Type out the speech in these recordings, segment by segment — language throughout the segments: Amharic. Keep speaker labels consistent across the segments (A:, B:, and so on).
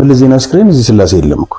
A: የመለስ ዜናዊ አስክሬን እዚህ ስላሴ የለም እኮ።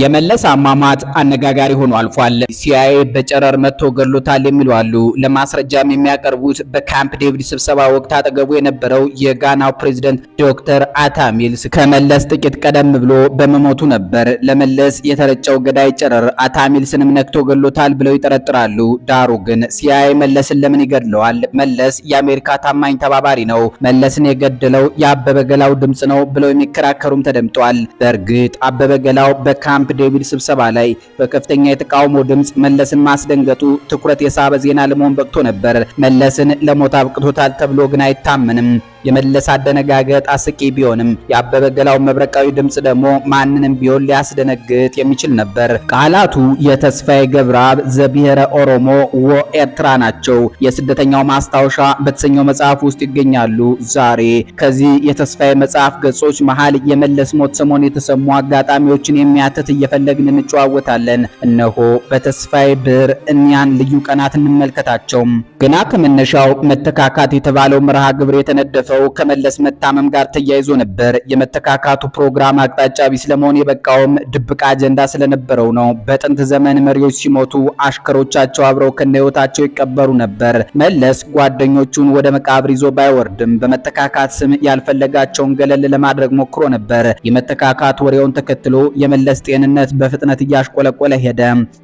B: የመለስ አሟሟት አነጋጋሪ ሆኖ አልፏል። ሲአይኤ በጨረር መጥቶ ገድሎታል የሚሉ አሉ። ለማስረጃም የሚያቀርቡት በካምፕ ዴቪድ ስብሰባ ወቅት አጠገቡ የነበረው የጋናው ፕሬዝዳንት ዶክተር አታ ሚልስ ከመለስ ጥቂት ቀደም ብሎ በመሞቱ ነበር። ለመለስ የተረጨው ገዳይ ጨረር አታ ሚልስንም ነክቶ ገድሎታል ብለው ይጠረጥራሉ። ዳሩ ግን ሲአይኤ መለስን ለምን ይገድለዋል? መለስ የአሜሪካ ታማኝ ተባባሪ ነው፣ መለስን የገደለው የአበበ ገላው ድምጽ ነው ብለው የሚከራከሩም ተደምጧል። በእርግጥ አበበ ገላው ካምፕ ዴቪድ ስብሰባ ላይ በከፍተኛ የተቃውሞ ድምጽ መለስን ማስደንገጡ ትኩረት የሳበ ዜና ለመሆን በቅቶ ነበር። መለስን ለሞት አብቅቶታል ተብሎ ግን አይታመንም። የመለስ አደነጋገጥ አስቂ ቢሆንም የአበበ ገላው መብረቃዊ ድምጽ ደግሞ ማንንም ቢሆን ሊያስደነግጥ የሚችል ነበር። ቃላቱ የተስፋዬ ገብረአብ ዘብሔረ ኦሮሞ ወኤርትራ ናቸው። የስደተኛው ማስታወሻ በተሰኘው መጽሐፍ ውስጥ ይገኛሉ። ዛሬ ከዚህ የተስፋዬ መጽሐፍ ገጾች መሃል የመለስ ሞት ሰሞን የተሰሙ አጋጣሚዎችን የሚያትት እየፈለግን እንጨዋወታለን። እነሆ በተስፋዬ ብዕር እኒያን ልዩ ቀናት እንመልከታቸው። ገና ከመነሻው መተካካት የተባለው መርሃ ግብር የተነደፈ ከመለስ መታመም ጋር ተያይዞ ነበር። የመተካካቱ ፕሮግራም አቅጣጫ ቢስ ለመሆን የበቃውም ድብቅ አጀንዳ ስለነበረው ነው። በጥንት ዘመን መሪዎች ሲሞቱ አሽከሮቻቸው አብረው ከነህይወታቸው ይቀበሩ ነበር። መለስ ጓደኞቹን ወደ መቃብር ይዞ ባይወርድም በመተካካት ስም ያልፈለጋቸውን ገለል ለማድረግ ሞክሮ ነበር። የመተካካት ወሬውን ተከትሎ የመለስ ጤንነት በፍጥነት እያሽቆለቆለ ሄደ።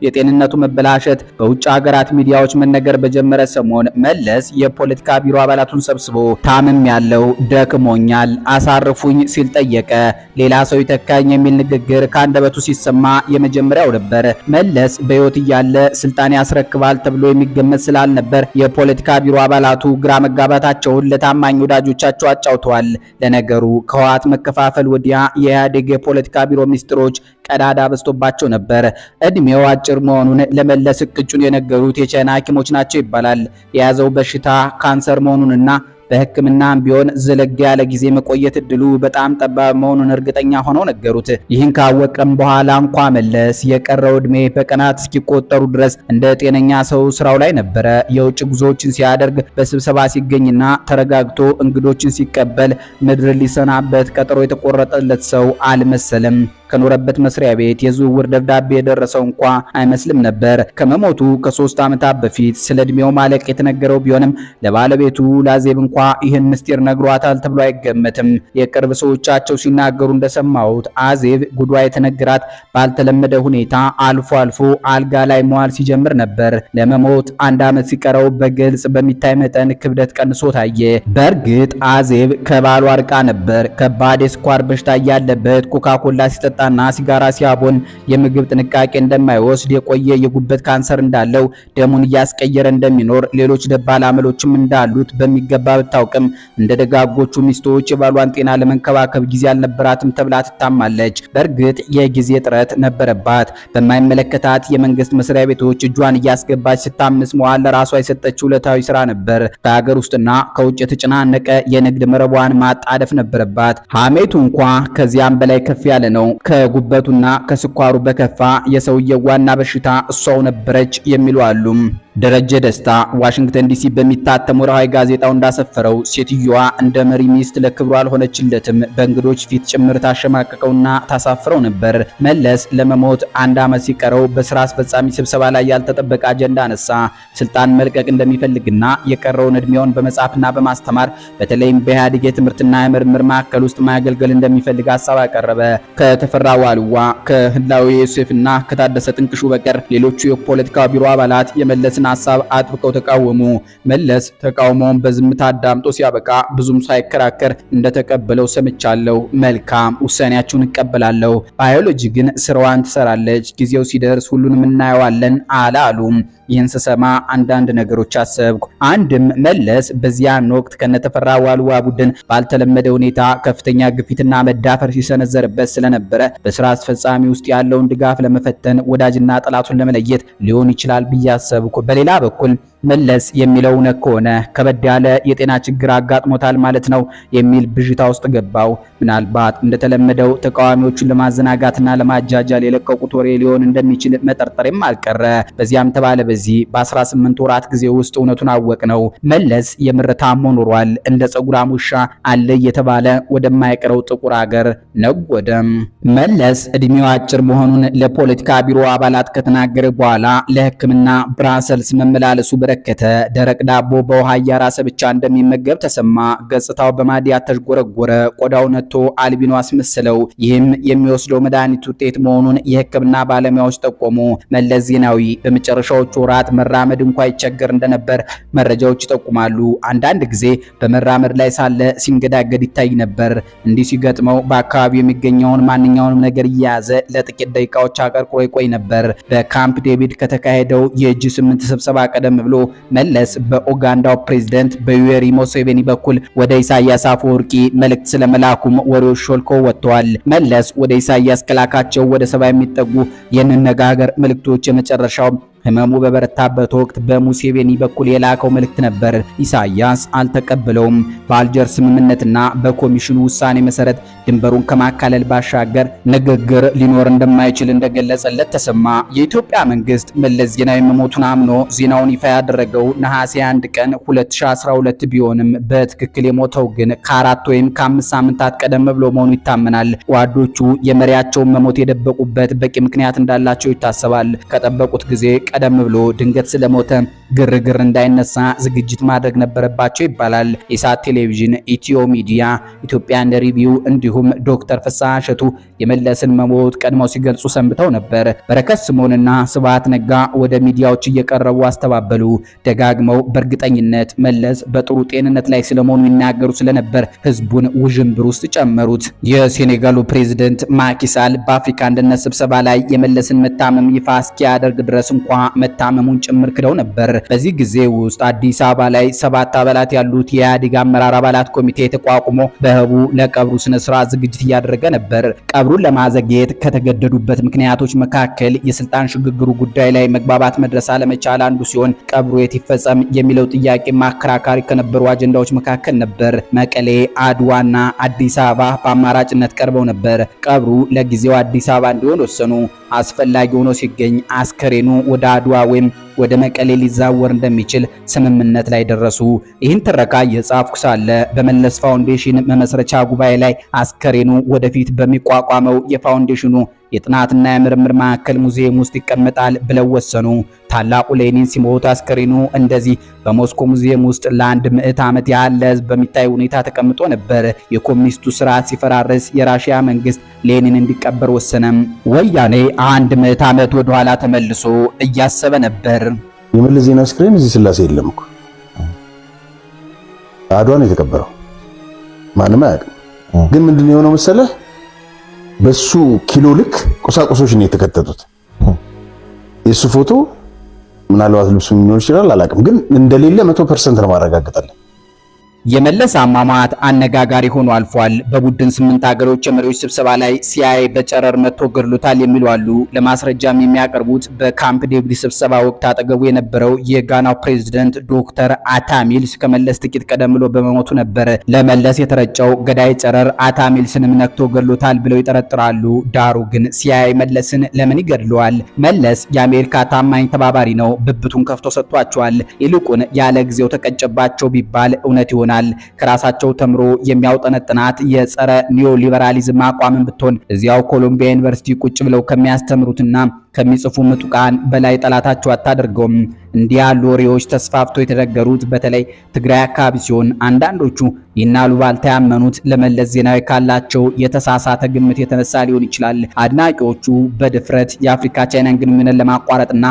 B: የጤንነቱ መበላሸት በውጭ ሀገራት ሚዲያዎች መነገር በጀመረ ሰሞን መለስ የፖለቲካ ቢሮ አባላቱን ሰብስቦ ታምም ያለው ደክሞኛል አሳርፉኝ ሲል ጠየቀ። ሌላ ሰው ይተካኝ የሚል ንግግር ከአንደበቱ ሲሰማ የመጀመሪያው ነበር። መለስ በሕይወት እያለ ስልጣን ያስረክባል ተብሎ የሚገመት ስላልነበር የፖለቲካ ቢሮ አባላቱ ግራ መጋባታቸውን ለታማኝ ወዳጆቻቸው አጫውተዋል። ለነገሩ ከህወሓት መከፋፈል ወዲያ የኢህአዴግ የፖለቲካ ቢሮ ሚኒስትሮች ቀዳዳ በዝቶባቸው ነበር። እድሜው አጭር መሆኑን ለመለስ እቅጩን የነገሩት የቻይና ሐኪሞች ናቸው ይባላል። የያዘው በሽታ ካንሰር መሆኑንና በሕክምናም ቢሆን ዘለግ ያለ ጊዜ መቆየት እድሉ በጣም ጠባብ መሆኑን እርግጠኛ ሆነው ነገሩት። ይህን ካወቀም በኋላ እንኳ መለስ የቀረው እድሜ በቀናት እስኪቆጠሩ ድረስ እንደ ጤነኛ ሰው ስራው ላይ ነበረ። የውጭ ጉዞዎችን ሲያደርግ፣ በስብሰባ ሲገኝና ተረጋግቶ እንግዶችን ሲቀበል ምድር ሊሰናበት ቀጠሮ የተቆረጠለት ሰው አልመሰለም። ከኖረበት መስሪያ ቤት የዝውውር ደብዳቤ የደረሰው እንኳ አይመስልም ነበር። ከመሞቱ ከ3 ዓመታት በፊት ስለ እድሜው ማለቅ የተነገረው ቢሆንም ለባለቤቱ ላዜብ እንኳ ይህን ምስጢር ነግሯታል ተብሎ አይገመትም። የቅርብ ሰዎቻቸው ሲናገሩ እንደሰማሁት አዜብ ጉዷ የተነገራት ባልተለመደ ሁኔታ አልፎ አልፎ አልጋ ላይ መዋል ሲጀምር ነበር። ለመሞት 1 ዓመት ሲቀረው በግልጽ በሚታይ መጠን ክብደት ቀንሶ ታየ። በእርግጥ አዜብ ከባሏ አርቃ ነበር። ከባድ የስኳር በሽታ ያለበት ኮካኮላ ሲጠጣ ና ሲጋራ ሲያቦን የምግብ ጥንቃቄ እንደማይወስድ የቆየ የጉበት ካንሰር እንዳለው ደሙን እያስቀየረ እንደሚኖር ሌሎች ደባል አመሎችም እንዳሉት በሚገባ ብታውቅም እንደ ደጋጎቹ ሚስቶች የባሏን ጤና ለመንከባከብ ጊዜ አልነበራትም ተብላ ትታማለች። በእርግጥ የጊዜ ጥረት ነበረባት። በማይመለከታት የመንግስት መስሪያ ቤቶች እጇን እያስገባች ስታምስ መዋል ለራሷ የሰጠችው ዕለታዊ ስራ ነበር። ከሀገር ውስጥና ከውጭ የተጨናነቀ የንግድ መረቧን ማጣደፍ ነበረባት። ሐሜቱ እንኳ ከዚያም በላይ ከፍ ያለ ነው። ከጉበቱና ከስኳሩ በከፋ የሰውየው ዋና በሽታ እሷው ነበረች የሚሉ አሉ። ደረጀ ደስታ ዋሽንግተን ዲሲ በሚታተም ወርሃዊ ጋዜጣው እንዳሰፈረው ሴትዮዋ እንደ መሪ ሚስት ለክብሩ አልሆነችለትም። በእንግዶች ፊት ጭምር ታሸማቀቀውና ታሳፍረው ነበር። መለስ ለመሞት 1 ዓመት ሲቀረው በስራ አስፈጻሚ ስብሰባ ላይ ያልተጠበቀ አጀንዳ አነሳ። ስልጣን መልቀቅ እንደሚፈልግና የቀረውን እድሜውን በመጻፍና በማስተማር በተለይም በኢህአዴግ የትምህርትና የምርምር ማዕከል ውስጥ ማገልገል እንደሚፈልግ ሐሳብ አቀረበ። ከተፈራ ዋልዋ፣ ከህላዌ ዮሴፍና ከታደሰ ጥንቅሹ በቀር ሌሎቹ የፖለቲካ ቢሮ አባላት የመለስን ሐሳብ አጥብቀው ተቃወሙ። መለስ ተቃውሞውን በዝምታ አዳምጦ ሲያበቃ ብዙም ሳይከራከር እንደተቀበለው ሰምቻለሁ። መልካም ውሳኔያችሁን እቀበላለሁ። ባዮሎጂ ግን ስራዋን ትሰራለች። ጊዜው ሲደርስ ሁሉንም እናየዋለን አላሉ። ይህን ስሰማ አንዳንድ ነገሮች አሰብኩ። አንድም መለስ በዚያን ወቅት ከነተፈራ ዋልዋ ቡድን ባልተለመደ ሁኔታ ከፍተኛ ግፊትና መዳፈር ሲሰነዘርበት ስለነበረ በስራ አስፈጻሚ ውስጥ ያለውን ድጋፍ ለመፈተን ወዳጅና ጠላቱን ለመለየት ሊሆን ይችላል ብዬ አሰብኩ። በሌላ በኩል መለስ የሚለው እውነት ከሆነ ከበድ ያለ የጤና ችግር አጋጥሞታል ማለት ነው የሚል ብዥታ ውስጥ ገባው። ምናልባት እንደተለመደው ተቃዋሚዎቹን ለማዘናጋትና ለማጃጃል የለቀቁት ወሬ ሊሆን እንደሚችል መጠርጠሬም አልቀረ። በዚያም ተባለ በዚህ በ18 ወራት ጊዜ ውስጥ እውነቱን አወቅ ነው። መለስ የምር ታሞ ኖሯል። እንደ ጸጉራም ውሻ አለ እየተባለ ወደማይቀረው ጥቁር ሀገር ነጎደም። መለስ እድሜው አጭር መሆኑን ለፖለቲካ ቢሮ አባላት ከተናገረ በኋላ ለሕክምና ብራሰልስ መመላለሱ በረከተ። ደረቅ ዳቦ በውሃ እያራሰ ብቻ እንደሚመገብ ተሰማ። ገጽታው በማዲያት ተዥጎረጎረ። ቆዳው ነቶ አልቢኖ አስመሰለው። ይህም የሚወስደው መድኃኒት ውጤት መሆኑን የሕክምና ባለሙያዎች ጠቆሙ። መለስ ዜናዊ በመጨረሻዎቹ ወራት መራመድ እንኳን ይቸገር እንደነበር መረጃዎች ይጠቁማሉ። አንዳንድ ጊዜ በመራመድ ላይ ሳለ ሲንገዳገድ ይታይ ነበር። እንዲህ ሲገጥመው በአካባቢው የሚገኘውን ማንኛውንም ነገር እየያዘ ለጥቂት ደቂቃዎች አቀርቅሮ ይቆይ ነበር። በካምፕ ዴቪድ ከተካሄደው የጂ8 ስብሰባ ቀደም ብሎ መለስ በኡጋንዳው ፕሬዝዳንት በዩዌሪ ሙሴቬኒ በኩል ወደ ኢሳያስ አፈወርቂ መልእክት ስለመላኩም ወሬዎች ሾልከው ወጥተዋል። መለስ ወደ ኢሳያስ ከላካቸው ወደ 70 የሚጠጉ የንነጋገር መልእክቶች የመጨረሻው ህመሙ በበረታበት ወቅት በሙሴቬኒ በኩል የላከው መልእክት ነበር። ኢሳያስ አልተቀበለውም። በአልጀር ስምምነትና በኮሚሽኑ ውሳኔ መሰረት ድንበሩን ከማካለል ባሻገር ንግግር ሊኖር እንደማይችል እንደገለጸለት ተሰማ። የኢትዮጵያ መንግስት መለስ ዜናዊ መሞቱን አምኖ ዜናውን ይፋ ያደረገው ነሐሴ 1 ቀን 2012 ቢሆንም በትክክል የሞተው ግን ከ4 ወይም ከ5 ሳምንታት ቀደም ብሎ መሆኑ ይታመናል። ጓዶቹ የመሪያቸውን መሞት የደበቁበት በቂ ምክንያት እንዳላቸው ይታሰባል። ከጠበቁት ጊዜ ቀደም ብሎ ድንገት ስለሞተ ግርግር እንዳይነሳ ዝግጅት ማድረግ ነበረባቸው ይባላል። ኢሳት ቴሌቪዥን፣ ኢትዮ ሚዲያ፣ ኢትዮጵያን ሪቪው እንዲሁም ዶክተር ፍስሐ እሸቱ የመለስን መሞት ቀድመው ሲገልጹ ሰንብተው ነበር። በረከት ስምኦንና ስብሐት ነጋ ወደ ሚዲያዎች እየቀረቡ አስተባበሉ። ደጋግመው በእርግጠኝነት መለስ በጥሩ ጤንነት ላይ ስለመሆኑ ይናገሩ ስለነበር ህዝቡን ውዥንብር ውስጥ ጨመሩት። የሴኔጋሉ ፕሬዝዳንት ማኪሳል በአፍሪካ አንድነት ስብሰባ ላይ የመለስን መታመም ይፋ እስኪያደርግ ድረስ እንኳ መታመሙን ጭምር ክደው ነበር። በዚህ ጊዜ ውስጥ አዲስ አበባ ላይ 7 አባላት ያሉት የኢህአዴግ አመራር አባላት ኮሚቴ ተቋቁሞ በህቡ ለቀብሩ ስነ ስርዓት ዝግጅት እያደረገ ነበር። ቀብሩን ለማዘግየት ከተገደዱበት ምክንያቶች መካከል የስልጣን ሽግግሩ ጉዳይ ላይ መግባባት መድረስ አለመቻል አንዱ ሲሆን ቀብሩ የት ይፈጸም የሚለው ጥያቄ ማከራካሪ ከነበሩ አጀንዳዎች መካከል ነበር። መቀሌ፣ አድዋና አዲስ አበባ በአማራጭነት ቀርበው ነበር። ቀብሩ ለጊዜው አዲስ አበባ እንዲሆን ወሰኑ። አስፈላጊ ሆኖ ሲገኝ አስከሬኑ ወደ አድዋ ወይም ወደ መቀሌ ሊዛወር እንደሚችል ስምምነት ላይ ደረሱ። ይህን ትረካ የጻፍኩ ሳለ በመለስ ፋውንዴሽን መመስረቻ ጉባኤ ላይ አስከሬኑ ወደፊት በሚቋቋመው የፋውንዴሽኑ የጥናትና የምርምር ማዕከል ሙዚየም ውስጥ ይቀመጣል ብለው ወሰኑ። ታላቁ ሌኒን ሲሞት አስከሬኑ እንደዚህ በሞስኮ ሙዚየም ውስጥ ለ100 ዓመት ያህል ለህዝብ በሚታይ ሁኔታ ተቀምጦ ነበር። የኮሚኒስቱ ስርዓት ሲፈራረስ የራሺያ መንግስት ሌኒን እንዲቀበር ወሰነም። ወያኔ 100 ዓመት ወደ ኋላ ተመልሶ እያሰበ ነበር።
A: የመለስ ዜናዊ አስከሬን እዚህ ስላሴ የለም እኮ አድዋ ነው የተቀበረው። ማንም አያውቅም። ግን ምንድነው የሆነው መሰለህ? በሱ ኪሎ ልክ ቁሳቁሶች ነው የተከተቱት። የሱ ፎቶ ምናልባት ልብሱ ሊኖር ይችላል አላውቅም፣ ግን እንደሌለ 100% ነው ማረጋገጣለን።
B: የመለስ አሟሟት አነጋጋሪ ሆኖ አልፏል። በቡድን 8 ሀገሮች የመሪዎች ስብሰባ ላይ ሲአይኤ በጨረር መጥቶ ገድሎታል የሚሉ አሉ። ለማስረጃም የሚያቀርቡት በካምፕ ዴቪድ ስብሰባ ወቅት አጠገቡ የነበረው የጋናው ፕሬዝዳንት ዶክተር አታሚልስ ከመለስ ጥቂት ቀደም ብሎ በመሞቱ ነበር። ለመለስ የተረጨው ገዳይ ጨረር አታሚልስንም ነክቶ ገድሎታል ብለው ይጠረጥራሉ። ዳሩ ግን ሲአይኤ መለስን ለምን ይገድለዋል? መለስ የአሜሪካ ታማኝ ተባባሪ ነው። ብብቱን ከፍቶ ሰጥቷቸዋል። ይልቁን ያለ ጊዜው ተቀጨባቸው ቢባል እውነት ይሆናል። ከራሳቸው ተምሮ የሚያውጠነጥናት የጸረ ኒዮ ሊበራሊዝም አቋምን ብትሆን እዚያው ኮሎምቢያ ዩኒቨርሲቲ ቁጭ ብለው ከሚያስተምሩትና ከሚጽፉ ምጡቃን በላይ ጠላታቸው አታደርገውም። እንዲህ ያሉ ወሬዎች ተስፋፍቶ የተነገሩት በተለይ ትግራይ አካባቢ ሲሆን አንዳንዶቹ ይናሉ ባልተያመኑት ለመለስ ዜናዊ ካላቸው የተሳሳተ ግምት የተነሳ ሊሆን ይችላል። አድናቂዎቹ በድፍረት የአፍሪካ ቻይናን ግንኙነት ለማቋረጥና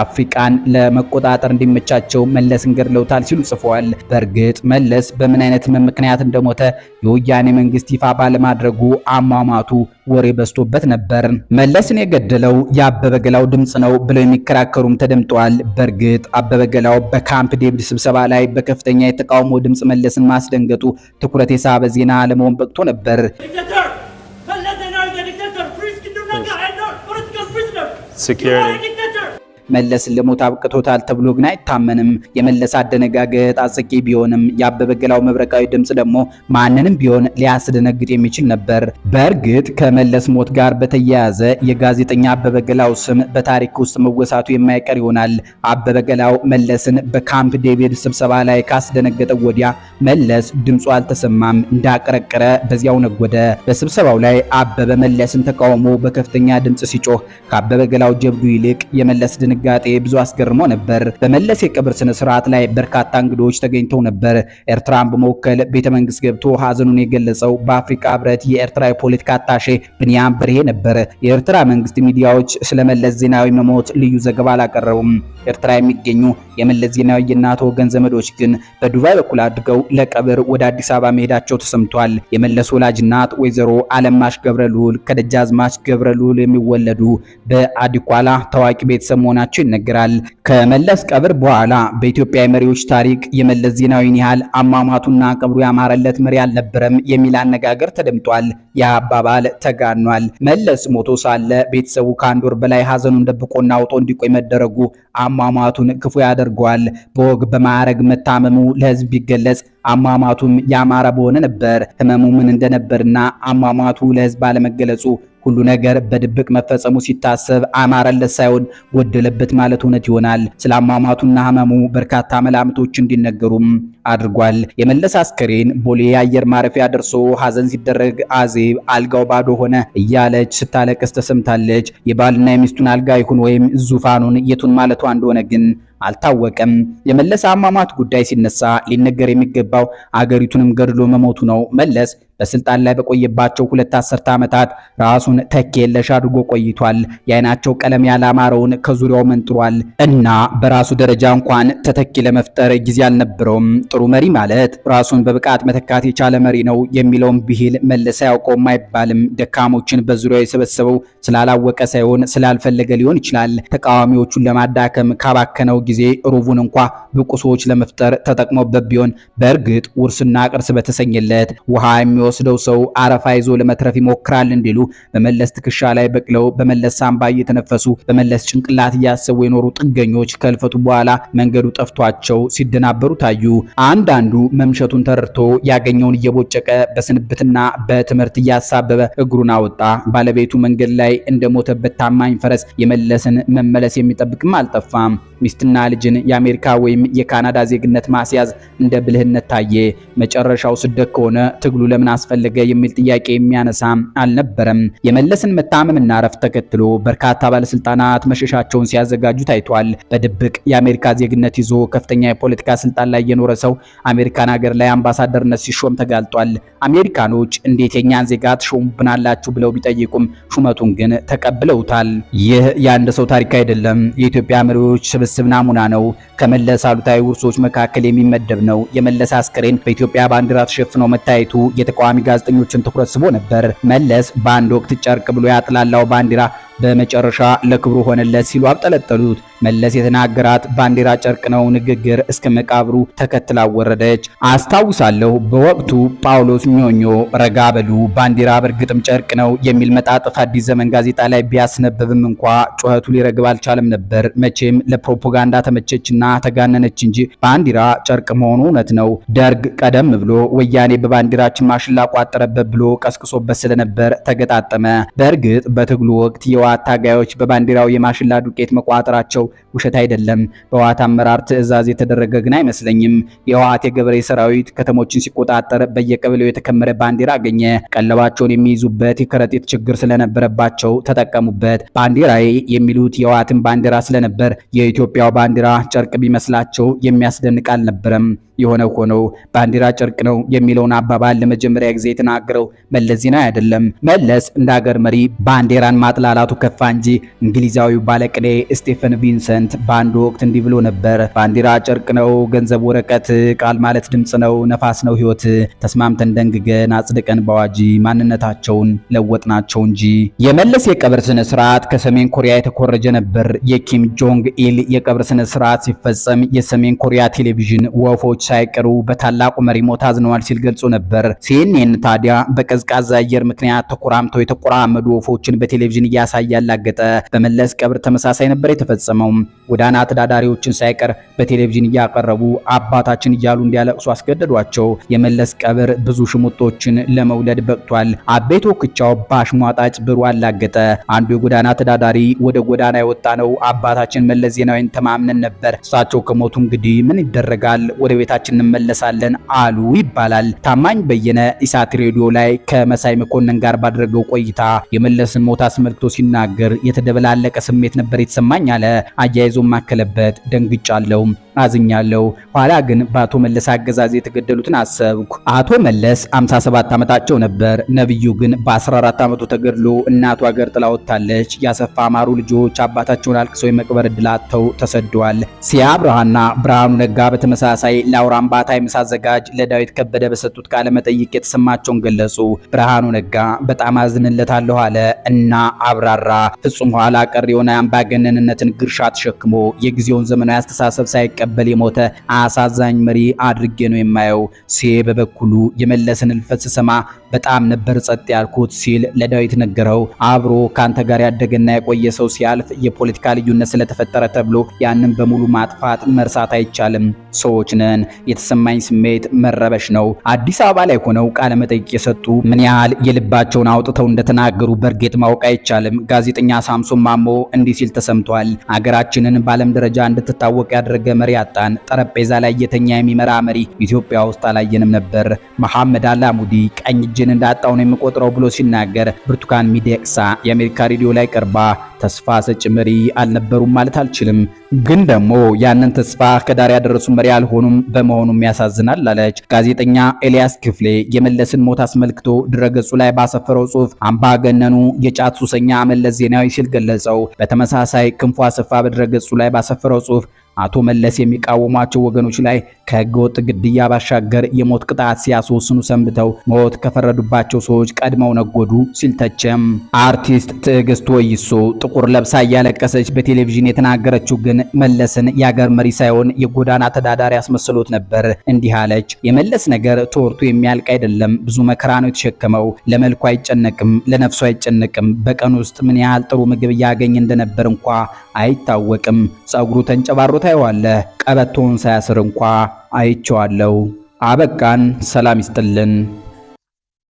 B: አፍሪካን ለመቆጣጠር እንዲመቻቸው መለስን ገድለውታል ሲሉ ጽፈዋል። በእርግጥ መለስ በምን አይነት ምክንያት እንደሞተ የወያኔ መንግስት ይፋ ባለማድረጉ አሟሟቱ ወሬ በዝቶበት ነበር። መለስን የገደለው የአበበ ገላው ድምጽ ነው ብለው የሚከራከሩም ተደምጠዋል። በእርግጥ አበበ ገላው በካምፕ ዴቪድ ስብሰባ ላይ በከፍተኛ የተቃውሞ ድምጽ መለስን ማስደንገጡ ትኩረት የሳበ ዜና ለመሆን በቅቶ ነበር። መለስ ለሞት አብቅቶታል ተብሎ ግን አይታመንም። የመለስ አደነጋገጥ አስቂ ቢሆንም የአበበ ገላው መብረቃዊ ድምጽ ደግሞ ማንንም ቢሆን ሊያስደነግጥ የሚችል ነበር። በእርግጥ ከመለስ ሞት ጋር በተያያዘ የጋዜጠኛ አበበ ገላው ስም በታሪክ ውስጥ መወሳቱ የማይቀር ይሆናል። አበበ ገላው መለስን በካምፕ ዴቪድ ስብሰባ ላይ ካስደነገጠው ወዲያ መለስ ድምፁ አልተሰማም፣ እንዳቀረቀረ በዚያው ነጎደ። በስብሰባው ላይ አበበ መለስን ተቃውሞ በከፍተኛ ድምጽ ሲጮህ ከአበበ ገላው ጀብዱ ይልቅ የመለስ ድንጋጤ ብዙ አስገርሞ ነበር። በመለስ የቀብር ስነ ስርዓት ላይ በርካታ እንግዶች ተገኝተው ነበር። ኤርትራን በመወከል ቤተ መንግስት ገብቶ ሀዘኑን የገለጸው በአፍሪካ ህብረት የኤርትራ የፖለቲካ አታሼ ብንያም በርሄ ነበር። የኤርትራ መንግስት ሚዲያዎች ስለ መለስ ዜናዊ መሞት ልዩ ዘገባ አላቀረቡም። ኤርትራ የሚገኙ የመለስ ዜናዊ የእናት ወገን ዘመዶች ግን በዱባይ በኩል አድርገው ለቀብር ወደ አዲስ አበባ መሄዳቸው ተሰምቷል። የመለስ ወላጅ እናት ወይዘሮ አለማሽ ገብረልዑል ከደጃዝማች ገብረልዑል የሚወለዱ በአዲኳላ ታዋቂ ቤተሰብ መሆናቸው ይነገራል። ከመለስ ቀብር በኋላ በኢትዮጵያ የመሪዎች ታሪክ የመለስ ዜናዊን ያህል አሟሟቱና ቀብሩ ያማረለት መሪ አልነበረም የሚል አነጋገር ተደምጧል። ያ አባባል ተጋኗል። መለስ ሞቶ ሳለ ቤተሰቡ ከአንድ ወር በላይ ሀዘኑን ደብቆና አውጦ እንዲቆይ መደረጉ አሟሟቱን ክፉ ያደርገዋል። በወግ በማዕረግ መታመሙ ለህዝብ ቢገለጽ አሟሟቱም ያማረ በሆነ ነበር። ህመሙ ምን እንደነበርና አሟሟቱ ለህዝብ አለመገለጹ ሁሉ ነገር በድብቅ መፈጸሙ ሲታሰብ አማረለት ሳይሆን ጎደለበት ማለት እውነት ይሆናል። ስለ አሟሟቱና ህመሙ በርካታ መላምቶች እንዲነገሩም አድርጓል። የመለስ አስከሬን ቦሌ አየር ማረፊያ ደርሶ ሀዘን ሲደረግ አዜብ አልጋው ባዶ ሆነ እያለች ስታለቅስ ተሰምታለች። የባልና የሚስቱን አልጋ ይሁን ወይም ዙፋኑን የቱን ማለቷ እንደሆነ ግን አልታወቀም። የመለስ አሟሟት ጉዳይ ሲነሳ ሊነገር የሚገባው አገሪቱንም ገድሎ መሞቱ ነው። መለስ በስልጣን ላይ በቆየባቸው 2 አስርተ ዓመታት ራሱን ተኪ የለሽ አድርጎ ቆይቷል። የአይናቸው ቀለም ያላማረውን ከዙሪያው መንጥሯል እና በራሱ ደረጃ እንኳን ተተኪ ለመፍጠር ጊዜ አልነበረውም። ጥሩ መሪ ማለት ራሱን በብቃት መተካት የቻለ መሪ ነው የሚለውን ብሂል መለስ አያውቀውም አይባልም። ደካሞችን በዙሪያው የሰበሰበው ስላላወቀ ሳይሆን ስላልፈለገ ሊሆን ይችላል። ተቃዋሚዎቹን ለማዳከም ካባከነው ጊዜ ሩቡን እንኳ ብቁ ሰዎች ለመፍጠር ተጠቅሞበት ቢሆን በእርግጥ ውርስና ቅርስ በተሰኘለት ውሃ የሚወስደው ሰው አረፋ ይዞ ለመትረፍ ይሞክራል እንዲሉ በመለስ ትከሻ ላይ በቅለው በመለስ ሳምባ እየተነፈሱ በመለስ ጭንቅላት እያሰቡ የኖሩ ጥገኞች ከልፈቱ በኋላ መንገዱ ጠፍቷቸው ሲደናበሩ ታዩ። አንዳንዱ መምሸቱን ተረድቶ ያገኘውን እየቦጨቀ በስንብትና በትምህርት እያሳበበ እግሩን አወጣ። ባለቤቱ መንገድ ላይ እንደሞተበት ታማኝ ፈረስ የመለስን መመለስ የሚጠብቅም አልጠፋም። ሚስትና ልጅን የአሜሪካ ወይም የካናዳ ዜግነት ማስያዝ እንደ ብልህነት ታየ። መጨረሻው ስደት ከሆነ ትግሉ ለምን አስፈለገ የሚል ጥያቄ የሚያነሳ አልነበረም። የመለስን መታመምና ረፍት ተከትሎ በርካታ ባለስልጣናት መሸሻቸውን ሲያዘጋጁ ታይቷል። በድብቅ የአሜሪካ ዜግነት ይዞ ከፍተኛ የፖለቲካ ስልጣን ላይ የኖረ ሰው አሜሪካን ሀገር ላይ አምባሳደርነት ሲሾም ተጋልጧል። አሜሪካኖች እንዴት የኛን ዜጋ ትሾሙብናላችሁ ብለው ቢጠይቁም ሹመቱን ግን ተቀብለውታል። ይህ የአንድ ሰው ታሪክ አይደለም፣ የኢትዮጵያ መሪዎች ስብስብ ናሙና ነው። ከመለስ አሉታዊ ውርሶች መካከል የሚመደብ ነው። የመለስ አስከሬን በኢትዮጵያ ባንዲራ ተሸፍኖ መታየቱ የተቃዋሚ ጋዜጠኞችን ትኩረት ስቦ ነበር። መለስ በአንድ ወቅት ጨርቅ ብሎ ያጥላላው ባንዲራ በመጨረሻ ለክብሩ ሆነለት ሲሉ አብጠለጠሉት። መለስ የተናገራት ባንዲራ ጨርቅ ነው ንግግር እስከ መቃብሩ ተከትላ ወረደች። አስታውሳለሁ በወቅቱ ጳውሎስ ኞኞ ረጋ በሉ ባንዲራ በእርግጥም ጨርቅ ነው የሚል መጣጥፍ አዲስ ዘመን ጋዜጣ ላይ ቢያስነብብም እንኳ ጩኸቱ ሊረግብ አልቻለም ነበር። መቼም ለፕሮፓጋንዳ ተመቸችና ተጋነነች እንጂ ባንዲራ ጨርቅ መሆኑ እውነት ነው። ደርግ ቀደም ብሎ ወያኔ በባንዲራችን ማሽላ ቋጠረበት ብሎ ቀስቅሶበት ስለነበር ተገጣጠመ። በእርግጥ በትግሉ ወቅት የህወሓት ታጋዮች በባንዲራው የማሽላ ዱቄት መቋጠራቸው ውሸት አይደለም። በህወሓት አመራር ትዕዛዝ የተደረገ ግን አይመስለኝም። የህወሓት የገበሬ ሰራዊት ከተሞችን ሲቆጣጠር በየቀበሌው የተከመረ ባንዲራ አገኘ። ቀለባቸውን የሚይዙበት የከረጢት ችግር ስለነበረባቸው ተጠቀሙበት። ባንዲራዬ የሚሉት የህወሓትን ባንዲራ ስለነበር የኢትዮጵያው ባንዲራ ጨርቅ ቢመስላቸው የሚያስደንቅ አልነበረም። የሆነ ሆኖ ባንዲራ ጨርቅ ነው የሚለውን አባባል ለመጀመሪያ ጊዜ የተናገረው መለስ ዜናዊ አይደለም። መለስ እንደ ሀገር መሪ ባንዲራን ማጥላላቱ ከፋ እንጂ እንግሊዛዊው ባለቅኔ ስቴፈን ቪንሰንት በአንድ ወቅት እንዲህ ብሎ ነበር። ባንዲራ ጨርቅ ነው፣ ገንዘብ ወረቀት፣ ቃል ማለት ድምፅ ነው፣ ነፋስ ነው ህይወት። ተስማምተን ደንግገን አጽድቀን በአዋጅ ማንነታቸውን ለወጥናቸው እንጂ። የመለስ የቀብር ስነ ስርዓት ከሰሜን ኮሪያ የተኮረጀ ነበር። የኪም ጆንግ ኢል የቀብር ስነ ስርዓት ሲፈጸም የሰሜን ኮሪያ ቴሌቪዥን ወፎች ሳይቀሩ በታላቁ መሪ ሞት አዝነዋል ሲል ገልጾ ነበር። ሲኤንኤን ታዲያ በቀዝቃዛ አየር ምክንያት ተኮራምተው የተቆራመዱ ወፎችን በቴሌቪዥን እያሳየ ያላገጠ በመለስ ቀብር ተመሳሳይ ነበር የተፈጸመው። ጎዳና ተዳዳሪዎችን ሳይቀር በቴሌቪዥን እያቀረቡ አባታችን እያሉ እንዲያለቅሱ አስገደዷቸው። የመለስ ቀብር ብዙ ሽሙጦችን ለመውለድ በቅቷል። አቤቶ ክቻው ባሽሟጣጭ ብሩ አላገጠ። አንዱ የጎዳና ተዳዳሪ ወደ ጎዳና የወጣ ነው አባታችን መለስ ዜናዊን ተማምነን ነበር፣ እሳቸው ከሞቱ እንግዲህ ምን ይደረጋል፣ ወደ ቤታችን እንመለሳለን አሉ ይባላል። ታማኝ በየነ ኢሳት ሬዲዮ ላይ ከመሳይ መኮንን ጋር ባደረገው ቆይታ የመለስን ሞት አስመልክቶ ሲናገር የተደበላለቀ ስሜት ነበር የተሰማኝ አለ። አያይዞም ማከለበት ደንግጫለሁ፣ አዝኛለሁ። ኋላ ግን በአቶ መለስ አገዛዝ የተገደሉትን አሰብኩ። አቶ መለስ 57 ዓመታቸው ነበር። ነብዩ ግን በ14 ዓመቱ ተገድሎ እናቱ ሀገር ጥላ ወጥታለች። ያሰፋ ማሩ ልጆች አባታቸውን አልቅሰው የመቅበር ዕድል አጥተው ተሰደዋል። ሲያ ብርሃና ብርሃኑ ነጋ በተመሳሳይ ለአውራምባ ታይምስ አዘጋጅ ለዳዊት ከበደ በሰጡት ቃለ መጠይቅ የተሰማቸውን ገለጹ። ብርሃኑ ነጋ በጣም አዝንለታለሁ አለ እና አብራራ። ፍጹም ኋላ ቀር የሆነ አምባገነንነትን ግርሻ ተሸክሞ የጊዜውን ዘመናዊ አስተሳሰብ ሳይቀበል የሞተ አሳዛኝ መሪ አድርጌ ነው የማየው። ሲዬ በበኩሉ የመለስን እልፈት ስሰማ በጣም ነበር ጸጥ ያልኩት ሲል ለዳዊት ነገረው። አብሮ ካንተ ጋር ያደገና የቆየ ሰው ሲያልፍ የፖለቲካ ልዩነት ስለተፈጠረ ተብሎ ያንን በሙሉ ማጥፋት መርሳት አይቻልም። ሰዎች ነን። የተሰማኝ ስሜት መረበሽ ነው። አዲስ አበባ ላይ ሆነው ቃለ መጠይቅ የሰጡ ምን ያህል የልባቸውን አውጥተው እንደተናገሩ በእርግጥ ማወቅ አይቻልም። ጋዜጠኛ ሳምሶን ማሞ እንዲህ ሲል ተሰምቷል። አገራችንን በዓለም ደረጃ እንድትታወቅ ያደረገ መሪ አጣን። ጠረጴዛ ላይ የተኛ የሚመራ መሪ ኢትዮጵያ ውስጥ አላየንም ነበር። መሐመድ አላሙዲ ቀኝ እጅን እንዳጣው ነው የሚቆጥረው ብሎ ሲናገር፣ ብርቱካን ሚደቅሳ የአሜሪካ ሬዲዮ ላይ ቀርባ ተስፋ ሰጭ መሪ አልነበሩም ማለት አልችልም፣ ግን ደግሞ ያንን ተስፋ ከዳር ያደረሱ መሪ አልሆኑም፣ በመሆኑም ያሳዝናል አለች። ጋዜጠኛ ኤልያስ ክፍሌ የመለስን ሞት አስመልክቶ ድረገጹ ላይ ባሰፈረው ጽሑፍ አምባገነኑ የጫት ሱሰኛ መለስ ዜናዊ ሲል ገለጸው። በተመሳሳይ ክንፉ አሰፋ በድረገጹ ላይ ባሰፈረው ጽሑፍ አቶ መለስ የሚቃወሟቸው ወገኖች ላይ ከህገወጥ ግድያ ባሻገር የሞት ቅጣት ሲያስወስኑ ሰንብተው ሞት ከፈረዱባቸው ሰዎች ቀድመው ነጎዱ ሲል ተቸም። አርቲስት ትዕግስት ወይሶ ጥቁር ለብሳ እያለቀሰች በቴሌቪዥን የተናገረችው ግን መለስን የአገር መሪ ሳይሆን የጎዳና ተዳዳሪ አስመስሎት ነበር። እንዲህ አለች። የመለስ ነገር ተወርቶ የሚያልቅ አይደለም። ብዙ መከራ ነው የተሸከመው። ለመልኩ አይጨነቅም፣ ለነፍሱ አይጨነቅም። በቀን ውስጥ ምን ያህል ጥሩ ምግብ እያገኝ እንደነበር እንኳ አይታወቅም። ጸጉሩ ተንጨባሮ ታየዋለህ። ቀበቶውን ሳያስር እንኳ አይቼዋለሁ። አበቃን። ሰላም ይስጥልን።